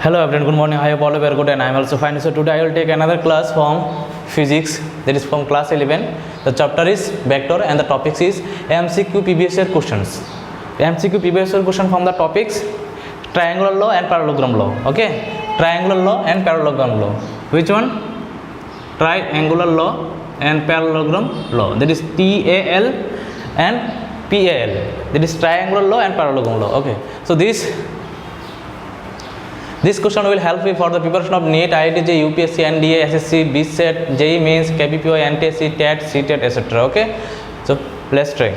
Hello everyone, good morning. I hope all of you are good and I am also fine. So today I will take another class from physics, that is from class 11. The chapter is vector and the topics is MCQ previous year questions. MCQ previous year question from the topics triangular law and parallelogram law. Okay, triangular law and parallelogram law. Which one? Triangular law and parallelogram law. That is TAL and PAL. That is triangular law and parallelogram law. Okay, so this question will help you for the preparation of NEET, IIT, JEE, UPSC, NDA, SSC, BSET, JEE Mains, KPPY, NTSC, TET, CTET, etc. Okay, so let's try.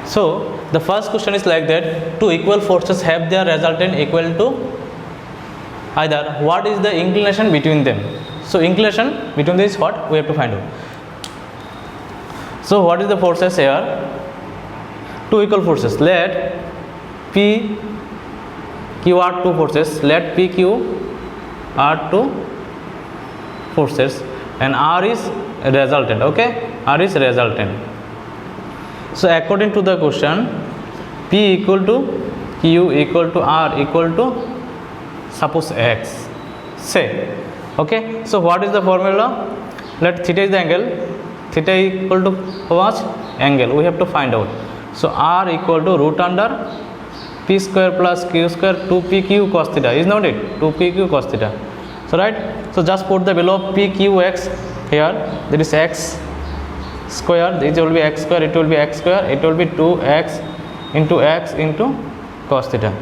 So the first question is like that: two equal forces have their resultant equal to either. What is the inclination between them? So inclination between them is what we have to find out. So what is the forces here? Two equal forces. Let P, Q are two forces. Let P, Q are two forces, and R is resultant. Okay, R is resultant. So according to the question, P equal to Q equal to R equal to suppose X. Say, okay. So what is the formula? Let theta is the angle. Theta equal to how much? Angle. We have to find out. So R equal to root under P square plus Q square 2PQ cos theta, is not it? 2PQ cos theta. So right, so just put the value of PQX here. That is X square. This will be X square, it will be X square, it will be 2X into cos theta.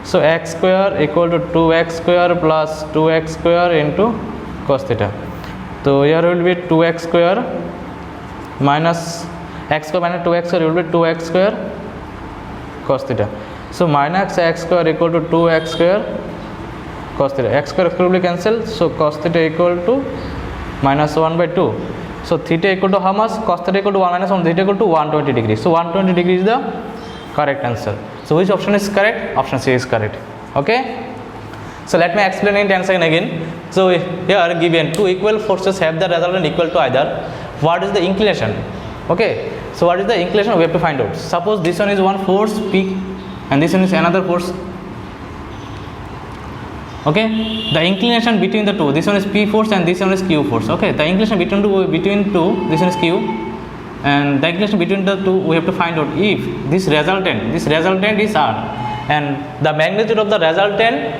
So X square equal to 2X square plus 2X square into cos theta. So here will be 2X square minus X square minus 2X square, it will be 2X square cos theta. So minus X square equal to 2X square cos theta. X square will be cancelled. So cos theta equal to minus 1 by 2. So theta equal to how much? Cos theta equal to 1 minus 1. Theta equal to 120 degrees. So 120 degrees is the correct answer. So which option is correct? Option C is correct. Okay. So let me explain in 10 seconds again. So here given two equal forces have the resultant equal to either. What is the inclination? Okay. So what is the inclination? We have to find out. Suppose this one is one force P and this one is another force. Okay, the inclination between the two, this one is P force and this one is Q force. Okay, the inclination between two, this one is Q, and the inclination between the two we have to find out if this resultant is R, and the magnitude of the resultant,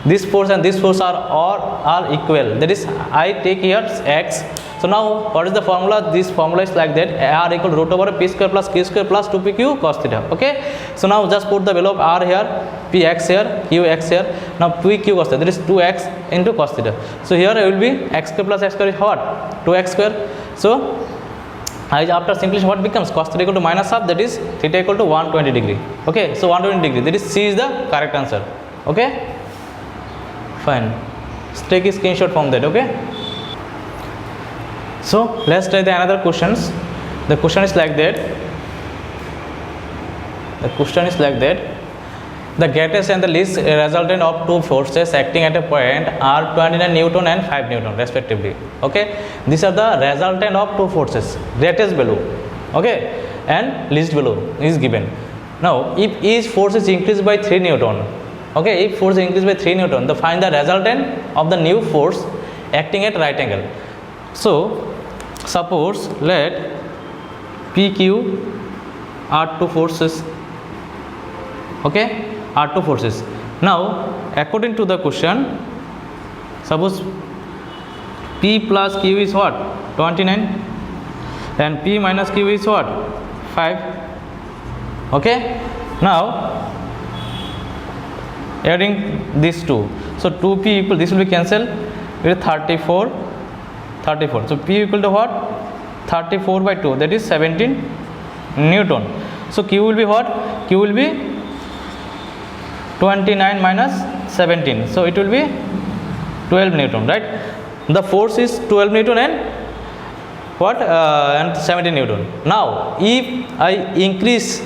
this force and this force are equal. That is, I take here X. So now what is the formula? This formula is like that: R equal to root over P square plus Q square plus 2PQ cos theta. Okay. So now just put the value of R here, Px here, Qx here. Now PQ cos theta, that is 2x into cos theta. So here it will be x square plus x square is what? 2x square. So after simplifying, what becomes? Cos theta equal to minus half, that is theta equal to 120 degree. Okay. So 120 degree, that is C is the correct answer. Okay. Fine. Let's take a screenshot from that. Okay. So let's try the another questions. The question is like that. The greatest and the least resultant of two forces acting at a point are 29 Newton and 5 Newton respectively. Okay. These are the resultant of two forces. Greatest value. Okay. And least value is given. Now if each force is increased by 3 Newton. Okay. If force is increased by 3 Newton, then find the resultant of the new force acting at right angle. So suppose let PQ are two forces. Okay, are two forces. Now according to the question, suppose P plus Q is what? 29 and P minus Q is what? 5. Okay. Now adding these two, so 2P equal, this will be cancelled with 34. So P equal to what? 34 by 2, that is 17 Newton. So Q will be what? Q will be 29 minus 17. So it will be 12 Newton, right? The force is 12 Newton and what? And 17 Newton. Now if I increase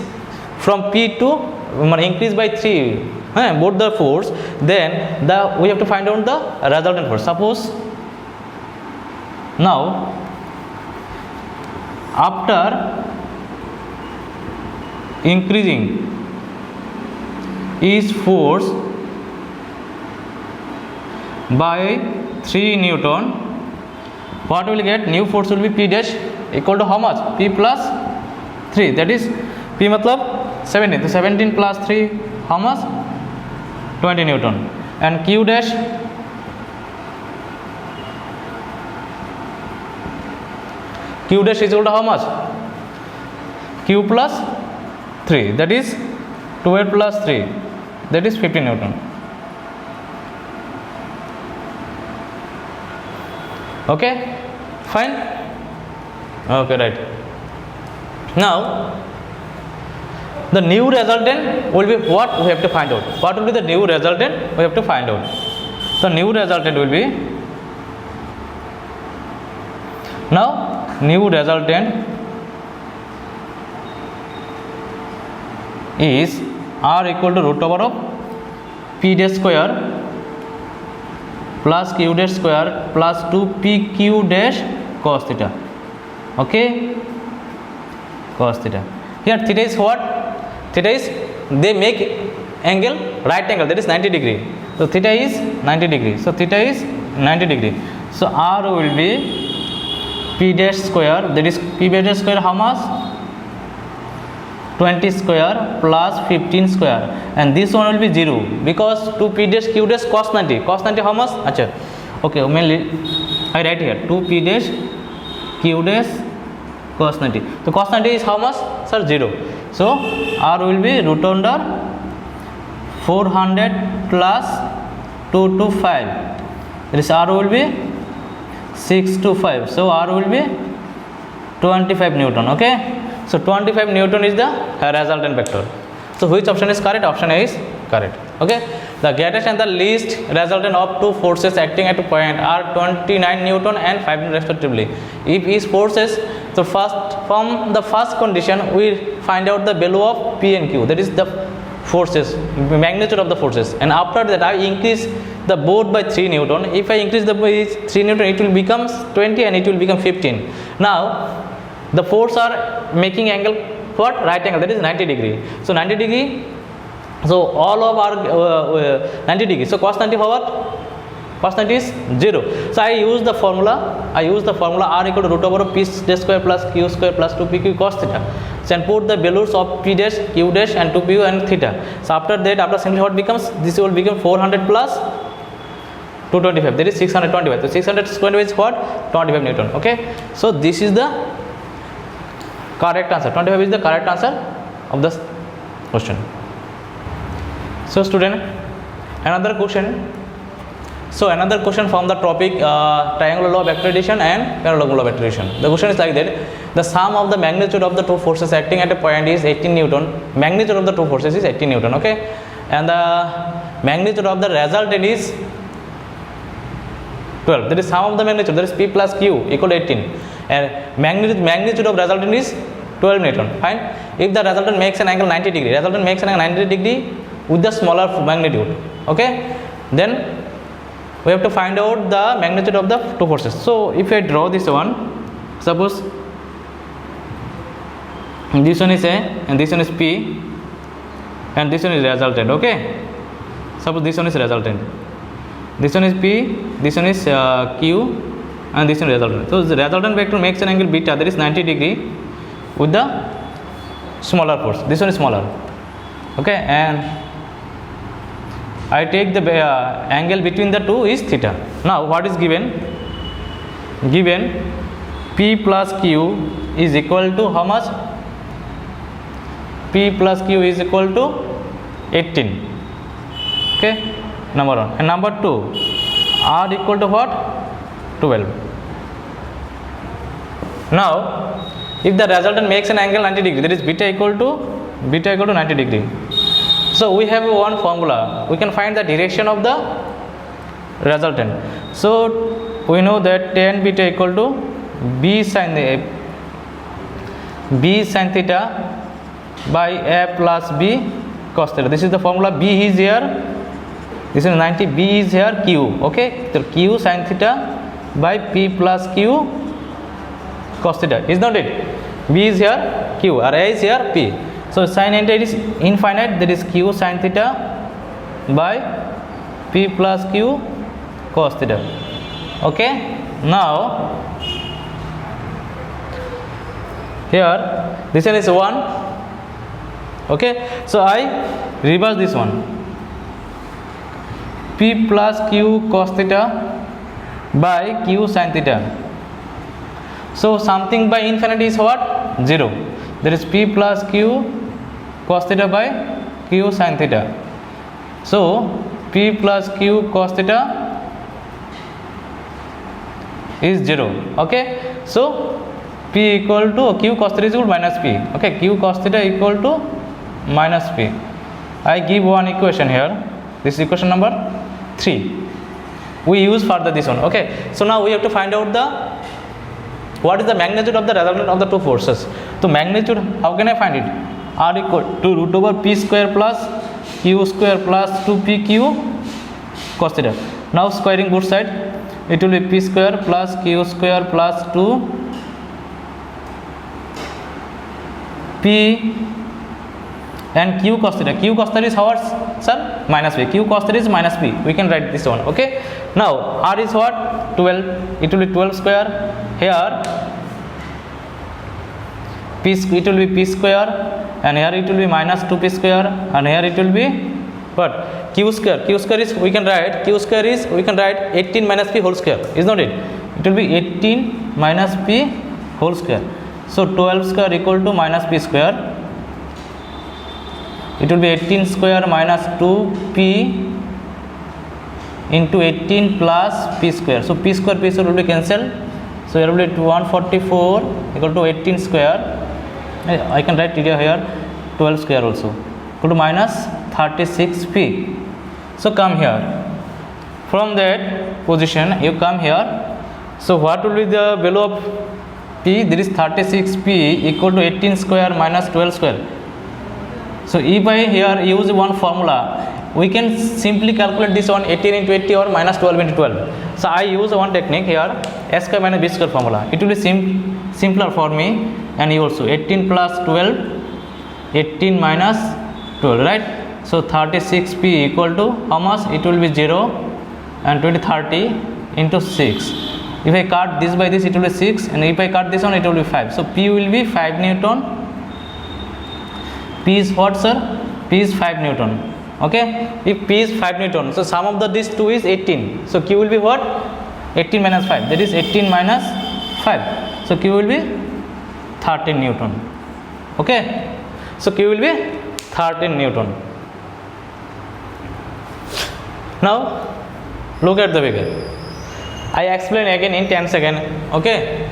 from P to increase by 3, both the force, then we have to find out the resultant force. Suppose now after increasing is force by 3 Newton, what will get? New force will be P dash equal to how much? P plus 3, that is P matlab 17, so 17 plus 3 how much? 20 Newton. And Q dash is equal to how much? Q plus 3, that is 12 plus 3, that is 15 Newton. Okay, fine. Okay, right. Now the new resultant will be what? We have to find out. What will be the new resultant? We have to find out. The new resultant will be, now new resultant is R equal to root over of P dash square plus Q dash square plus 2PQ dash cos theta. Okay, cos theta. Here theta is what? Theta is, they make angle, right angle, that is 90 degree. So theta is 90 degree. So theta is 90 degree. So R will be P dash square, that is P dash square how much? 20 square plus 15 square, and this one will be 0 because 2P dash Q dash cos 90. Cos 90 how much? Achha. Okay, mainly I write here 2P dash Q dash cos 90. So cos 90 is how much? Sir, 0. So R will be root under 400 plus 225. This R will be 625. So R will be 25 Newton. Okay. So 25 Newton is the resultant vector. So which option is correct? Option A is correct. Okay. The greatest and the least resultant of two forces acting at a point are 29 Newton and 5 Newton respectively. If each forces, so first from the first condition we find out the value of P and Q, that is the forces, magnitude of the forces, and after that I increase the both by 3 Newton. If I increase the by 3 Newton, it will become 20 and it will become 15. Now the force are making angle what? Right angle, that is 90 degree. So 90 degree, so all of our 90 degree. So cos 90 what? Cos 90 is 0. So I use the formula R equal to root over of P dash square plus Q square plus 2PQ cos theta. So and put the values of P dash, Q dash and 2PQ and theta. So after that, after simply what becomes? This will become 400 plus 225, that is 625. So 625 is what? 25 Newton. Okay. So this is the correct answer. 25 is the correct answer of this question. So student, another question. So another question from the topic triangular law of acceleration and parallelogram law of acceleration. The question is like that: the sum of the magnitude of the two forces acting at a point is 18 Newton. Magnitude of the two forces is 18 Newton. Okay, and the magnitude of the resultant is 12. That is sum of the magnitude. That is P plus Q equal to 18. And magnitude of resultant is 12 Newton. Fine. If the resultant makes an angle 90 degree, with the smaller magnitude. Okay. Then we have to find out the magnitude of the two forces. So if I draw this one, suppose this one is A and this one is P and this one is resultant. Okay. Suppose this one is resultant. This one is P, this one is Q, and this one is resultant. So the resultant vector makes an angle beta, that is 90 degree with the smaller force. This one is smaller. Okay, and I take the angle between the two is theta. Now what is given? Given P plus Q is equal to how much? P plus Q is equal to 18. Okay, number one. And number two, R equal to what? 12. Now if the resultant makes an angle 90 degree, that is beta equal to 90 degree. So we have one formula. We can find the direction of the resultant. So we know that tan beta equal to B sin theta by A plus B cos theta. This is the formula. B is here. This is 90. B is here. Q. Okay. So Q sin theta by P plus Q cos theta. Is not it? B is here. Q. Or A is here. P. So sin infinity is infinite, that is q sin theta by p plus q cos theta. Okay, now here this one is 1. Okay, so I reverse this one, p plus q cos theta by q sin theta. So something by infinity is what? 0. There is p plus q cos theta by q sin theta. So p plus q cos theta is 0. Okay, so p equal to q cos theta is equal to minus p. Okay, q cos theta equal to minus p. I give one equation here. This is equation number 3. We use further this one. Okay, so now we have to find out the what is the magnitude of the resultant of the two forces. So magnitude, how can I find it? R equal to root over p square plus q square plus 2pq cos theta. Now squaring both side, it will be p square plus q square plus 2 p and q cos theta. Q cos theta is how, sir? Minus p. Q cos theta is minus p. We can write this one. Okay, now r is what? 12. It will be 12 square. Here p, it will be p square, and here it will be minus 2p square, and here it will be what? Q square. Q square is, we can write, q square is, we can write 18 minus p whole square, is not it? It will be 18 minus p whole square. So 12 square equal to minus p square. It will be 18 square minus 2p into 18 plus p square. So p square will be cancelled. So here will be 144 equal to 18 square. I can write it here 12 square also equal to minus 36p. So come here. From that position you come here. So what will be the value of p? There is 36p equal to 18 square minus 12 square. So if I here use one formula, we can simply calculate this on 18 into 80 or minus 12 into 12. So I use one technique here, s square minus b square formula. It will be simpler for me and you also. 18 plus 12, 18 minus 12, right? So 36p equal to how much? It will be 0 and 30 into 6. If I cut this by this, it will be 6, and if I cut this one, it will be 5. So p will be 5 Newton. P is what, sir? P is 5 Newton. Okay, if p is 5 Newton, so sum of these two is 18. So q will be what? 18 minus 5, that is 18 minus 5. So q will be 13 Newton. Okay, so q will be 13 Newton. Now look at the figure. I explain again in 10 seconds. Okay,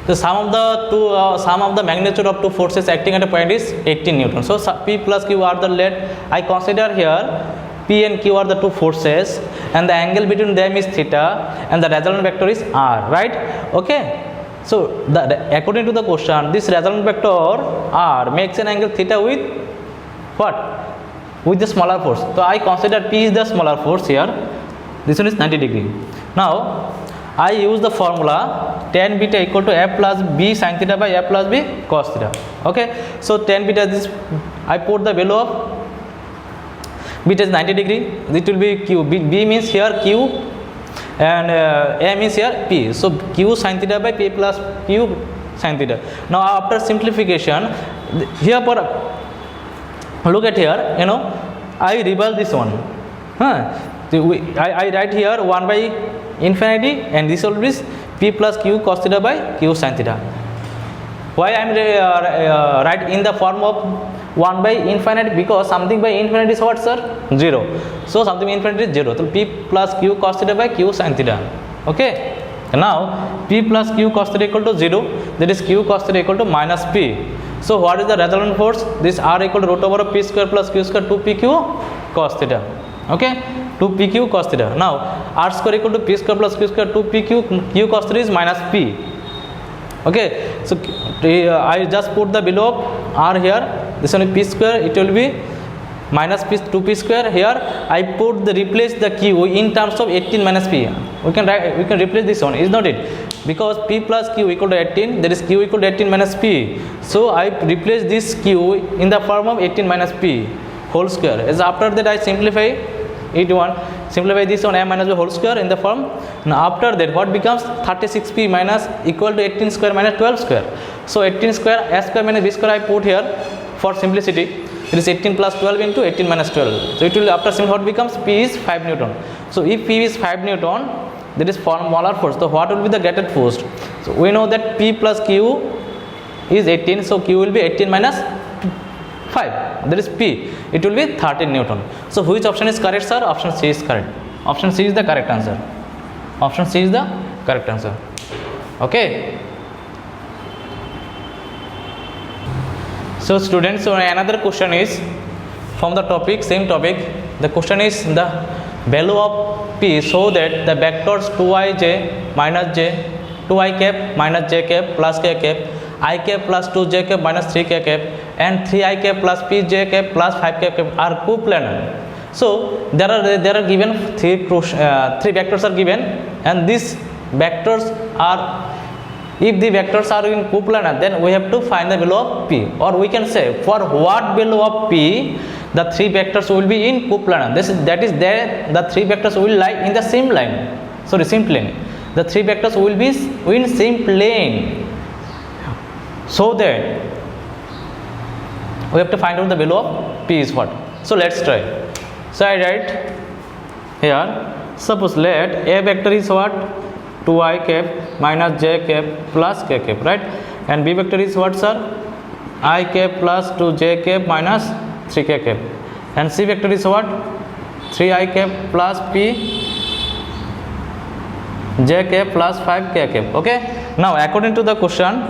the sum of the magnitude of two forces acting at a point is 18 Newton. So p plus q are the lead. I consider here p and q are the two forces, and the angle between them is theta, and the resultant vector is r, right? Okay, so according to the question, this resultant vector r makes an angle theta with what? With the smaller force. So I consider p is the smaller force here. This one is 90 degree. Now I use the formula tan beta equal to f plus b sin theta by f plus b cos theta. Okay, so tan beta, this I put the value of beta is 90 degree. It will be q. B means here q, and a means here p. So q sin theta by p plus q sin theta. Now after simplification, here look at here. You know, I reverse this one. I write here 1 by infinity, and this will be p plus q cos theta by q sin theta. Why I am write in the form of 1 by infinity? Because something by infinity is what, sir? 0. So something by infinity is 0. So p plus q cos theta by q sin theta. Okay. Now p plus q cos theta equal to 0. That is q cos theta equal to minus p. So what is the resultant force? This r equal to root over of p square plus q square 2pq cos theta. Okay, 2pq cos theta. Now r square equal to p square plus q square 2pq, q cos theta is minus p. Okay, so I just put the below of r here. This one is p square, it will be minus p 2p square. Here I put the replace the q in terms of 18 minus p. we can write, we can replace this one, is not it? Because p plus q equal to 18, that is q equal to 18 minus p. So I replace this q in the form of 18 minus p whole square. As after that I simplify it one, simplify this one m minus b whole square in the form. Now after that what becomes 36p minus equal to 18 square minus 12 square. So 18 square a square minus b square I put here for simplicity. It is 18 plus 12 into 18 minus 12. So it will, after simplify, what becomes p is 5 Newton. So if p is 5 Newton, that is molar force. So what will be the gated force? So we know that p plus q is 18. So q will be 18 minus 5. That is p. It will be 13 Newton. So which option is correct, sir? Option C is correct. Option C is the correct answer. Option C is the correct answer. Okay. So students, so another question is from the topic, same topic. The question is the value of p so that the vectors 2ij minus j, 2i cap minus j cap plus k cap, I cap plus 2j cap minus 3k cap, and 3i cap plus pj cap plus 5k cap are coplanar. So there are given three vectors are given, and these vectors are, if the vectors are in coplanar, then we have to find the value of p, or we can say for what value of p the three vectors will be in coplanar. That is there the three vectors will lie in the same line, sorry, same plane. The three vectors will be in same plane, so that we have to find out the value of p is what. So let's try. So I write here, suppose let a vector is what, 2i cap minus j cap plus k cap, right? And b vector is what, sir? I cap plus 2j cap minus 3k cap. And c vector is what? 3i cap plus p j cap plus 5k cap. Okay. Now according to the question,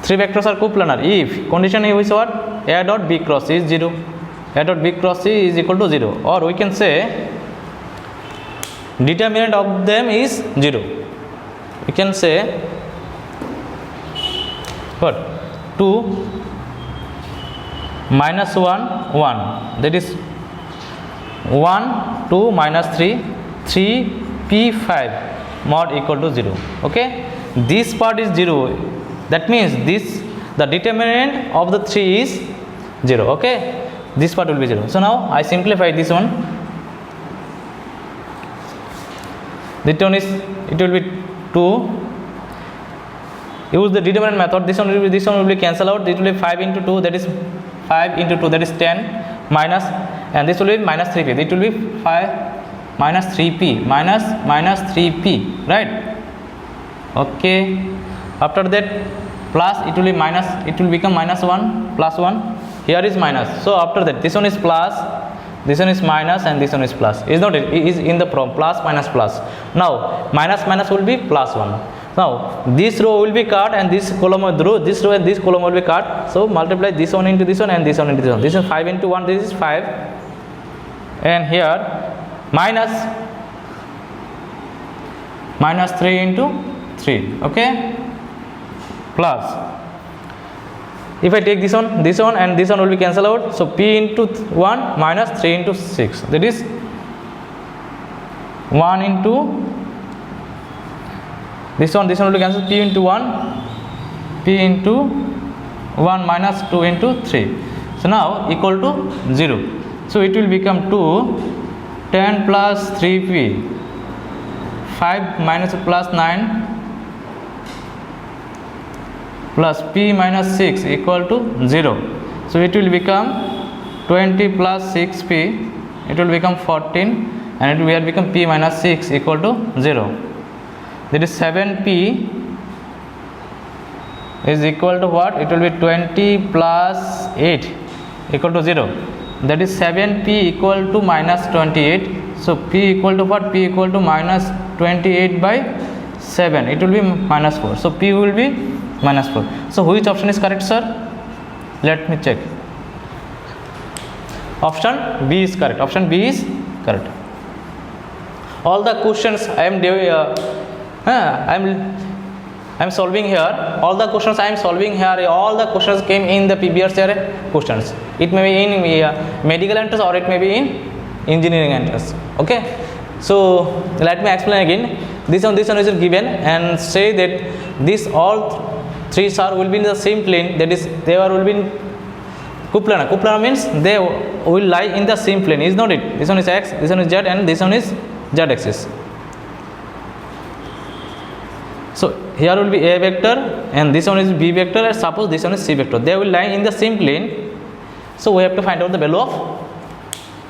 three vectors are coplanar if condition is what? A dot b cross c is 0. A dot b cross c is equal to 0, or we can say determinant of them is 0. We can say what? 2 minus 1 1, that is 1 2 minus 3 3 p5 mod equal to 0. Okay, this part is 0, that means this, the determinant of the 3 is 0. Okay, this part will be 0. So now I simplify this one. This one is, it will be 2. Use the determinant method. This one will be cancel out. It will be 5 into 2, that is 5 into 2, that is 10 minus, and this will be minus 3p. It will be 5 minus 3p minus 3p, right? Okay. After that plus, it will be minus, it will become minus 1 plus 1. Here is minus. So after that this one is plus, this one is minus, and this one is plus. Is not it? It is in the plus minus plus. Now minus minus will be plus 1. Now this row will be cut, and this column this row and this column will be cut. So multiply this one into this one and this one into this one. This is 5 into 1, this is 5, and here minus 3 into 3. Okay, plus, if I take this one and this one will be cancel out. So p into 1 minus 3 into 6, that is 1 into this one will be cancelled. P into 1 minus 2 into 3. So now equal to 0. So it will become 2 10 plus 3p 5 minus plus 9 plus p minus 6 equal to 0. So it will become 20 plus 6p, it will become 14, and it will become p minus 6 equal to 0. That is 7p is equal to what? It will be 20 plus 8 equal to 0. That is 7p equal to minus 28. So p equal to what? P equal to minus 28 by 7. It will be minus 4. So p will be minus 4. So which option is correct, sir? Let me check. Option B is correct. Option B is correct. All the questions I am doing, I'm solving here. All the questions I am solving here, all the questions came in the previous year questions. It may be in medical entrance or it may be in engineering entrance. Okay. So let me explain again. This one is given, and say that this all three stars will be in the same plane, that is they will be in coplanar. Coplanar means they will lie in the same plane, is not it? This one is x, this one is z, and this one is z axis. So here will be a vector and this one is b vector, and suppose this one is c vector. They will lie in the same plane. So we have to find out the value of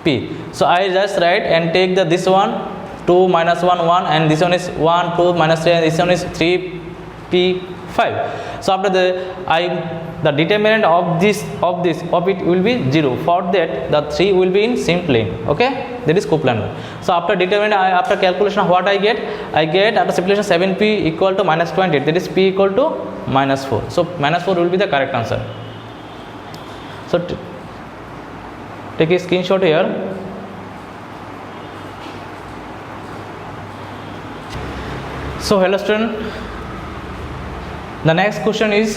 p. So I just write and take the this one 2 minus 1 1, and this one is 1 2 minus 3, and this one is 3 p 5. So after the determinant of it will be 0. For that the 3 will be in same plane. Okay, that is coplanar. So after determinant, after calculation of what I get after simplification 7p equal to minus 20, that is p equal to minus 4. So minus 4 will be the correct answer. So take a screenshot here. So hello student, the next question is,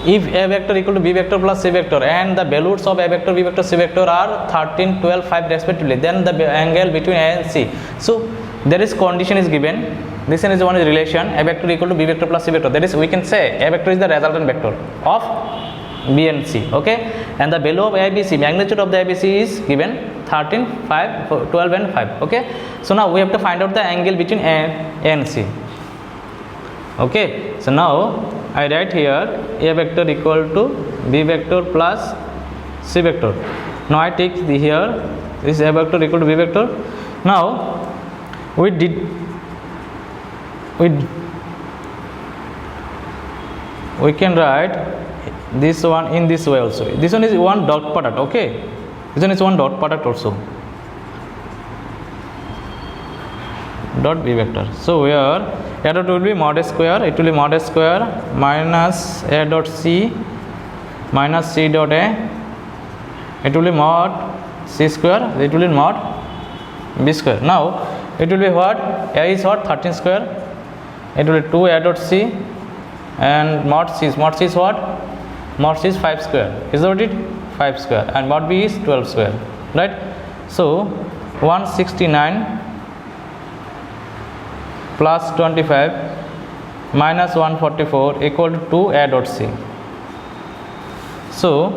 if a vector equal to b vector plus c vector and the values of a vector, b vector, c vector are 13 12 5 respectively, then the angle between a and c. So there is condition is given. This one is one relation, a vector equal to b vector plus c vector, that is we can say a vector is the resultant vector of b and c. Okay, and the value of ABC, magnitude of the ABC is given 13 5 12 and 5. Okay, so now we have to find out the angle between a and c. Okay, so now I write here a vector equal to b vector plus c vector. Now I take here this a vector equal to b vector. Now we can write this one in this way also. This one is one dot product. Okay, this one is one dot product also, dot b vector. So where a dot will be mod a square, it will be mod a square minus a dot c minus c dot a, it will be mod c square, it will be mod b square. Now it will be what? A is what? 13 square, it will be 2 a dot c, and mod c is what? Mod c is 5 square, is that it? 5 square, and mod b is 12 square, right? So 169 plus 25 minus 144 equal to 2 a dot c. So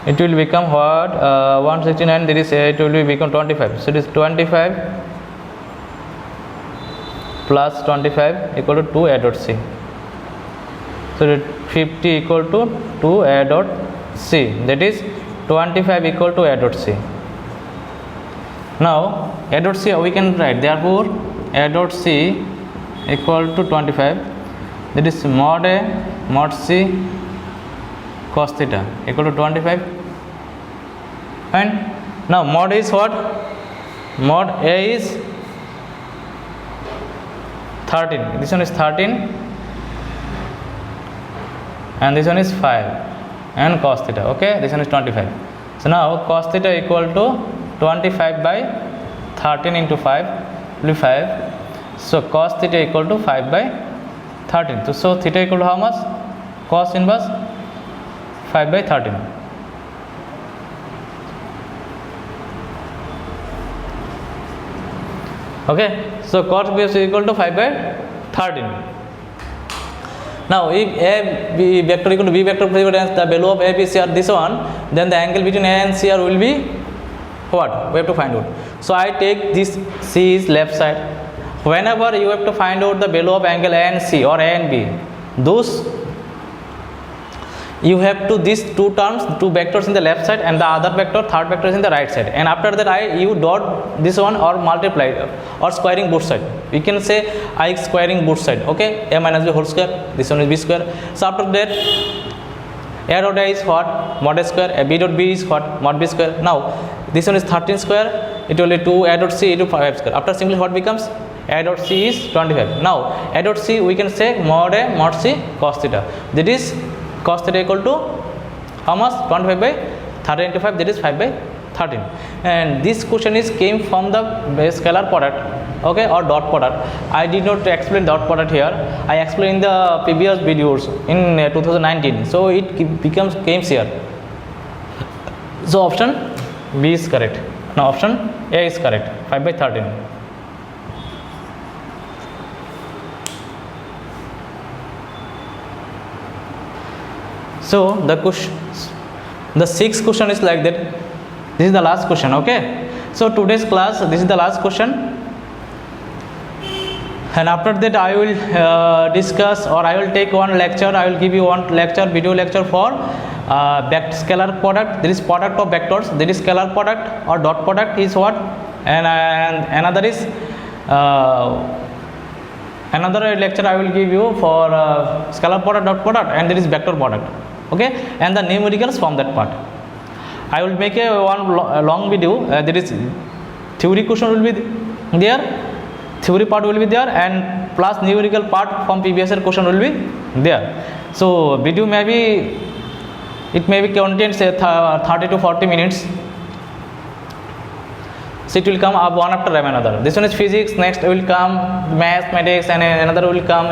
it will become what? 169, there is it will become 25. So it is 25 plus 25 equal to 2 a dot c. So 50 equal to 2 a dot c, that is 25 equal to a dot c. Now a dot c we can write, therefore a dot c equal to 25, that is mod a mod c cos theta equal to 25. And now mod is what? Mod a is 13, this one is 13, and this one is 5, and cos theta. Okay, this one is 25. So now cos theta equal to 25 by 13 into 5 will be 5. So cos theta equal to 5 by 13. So theta equal to how much? Cos inverse 5 by 13. Okay, so cos is equal to 5 by 13. Now if a b vector equal to b vector plus the value of a b c are this one, then the angle between a and c are will be what? We have to find out. So I take this c is left side. Whenever you have to find out the value of angle a and c or a and b, those you have to these two terms, two vectors in the left side and the other vector, third vector is in the right side, and after that you dot this one or multiply or squaring both side. We can say I squaring both side. Okay, a minus b whole square, this one is b square. So after that a dot a is what? Mod a square. A b dot b is what? Mod b square. Now this one is 13 square, it will be 2 a dot c into 5 square. After simplifying, what becomes? A dot c is 25. Now a dot c we can say mod a mod c cos theta, that is cos theta equal to how much? 25 by 13 into 5, that is 5 by 13. And this question is came from the scalar product, okay, or dot product. I did not explain dot product here, I explained the previous videos in 2019, so it came here. So option B is correct. Now option A is correct. 5 by 13. So the sixth question is like that. This is the last question. Okay. So today's class, this is the last question. And after that I will discuss, or I will take one lecture. I will give you one lecture, video lecture for scalar product. There is product of vectors. There is scalar product or dot product is what, and another is another lecture I will give you for scalar product, dot product, and there is vector product. Okay, and the numericals from that part. I will make a long video. There is theory question will be there, theory part will be there, and plus numerical part from previous year question will be there. So video may be contains 30 to 40 minutes. So it will come up one after another. This one is physics, next will come mathematics, and another will come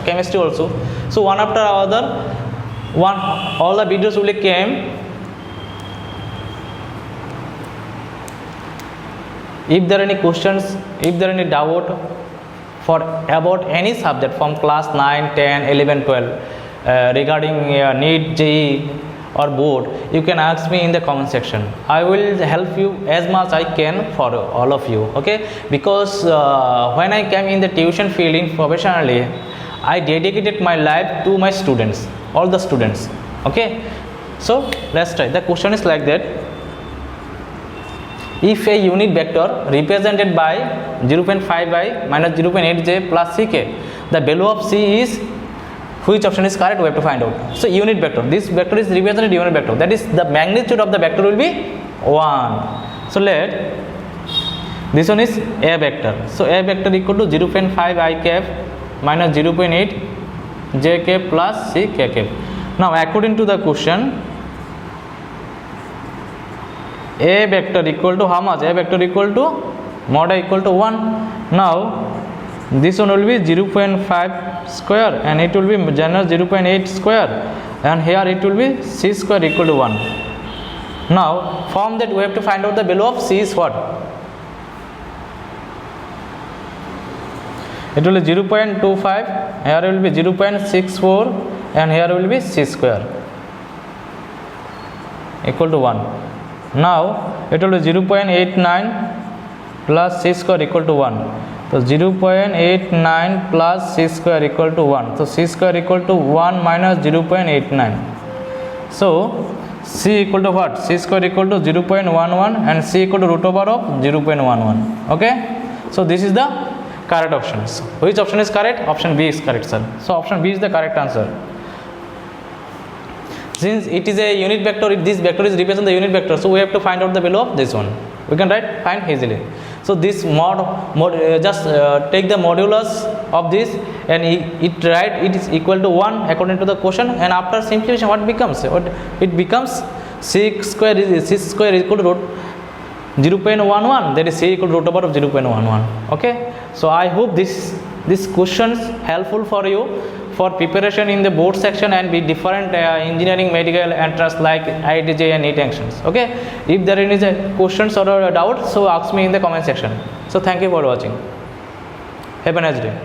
chemistry also. So one after another, all the videos will come. If there are any questions, if there are any doubt for about any subject from class 9, 10, 11, 12 regarding NEET, JEE or board, you can ask me in the comment section. I will help you as much I can for all of you. Okay, because when I came in the tuition field in professionally, I dedicated my life to my students, all the students. Okay, so let's try. The question is like that. If a unit vector represented by 0.5y minus 0.8j plus ck, the value of c is, which option is correct? We have to find out. So unit vector, this vector is represented unit vector, that is the magnitude of the vector will be 1. So let this one is a vector. So a vector equal to 0.5 I cap minus 0.8 j cap plus c k cap. Now according to the question, a vector equal to how much? A vector equal to mod I equal to 1. Now this one will be 0.5 square and it will be general 0.8 square, and here it will be c square equal to 1. Now from that we have to find out the value of c is what? It will be 0.25, here will be 0.64, and here will be c square equal to 1. Now it will be 0.89 plus c square equal to 1. So 0.89 plus c square equal to 1. So c square equal to 1 minus 0.89. So c equal to what? C square equal to 0.11 and c equal to root over of 0.11. Okay. So this is the correct options. Which option is correct? Option B is correct, sir. So option B is the correct answer. Since it is a unit vector, this vector is representing the unit vector, so we have to find out the value of this one. We can find easily. So this just take the modulus of this and it is equal to 1 according to the question, and after simplification what becomes? It becomes c square is equal to root 0.11, that is c equal to root over of 0.11. Okay, so I hope this questions helpful for you for preparation in the board section and with different engineering medical entrance like IITJ and NEET exams. Okay, if there is any questions or a doubt, so ask me in the comment section. So thank you for watching. Have a nice day.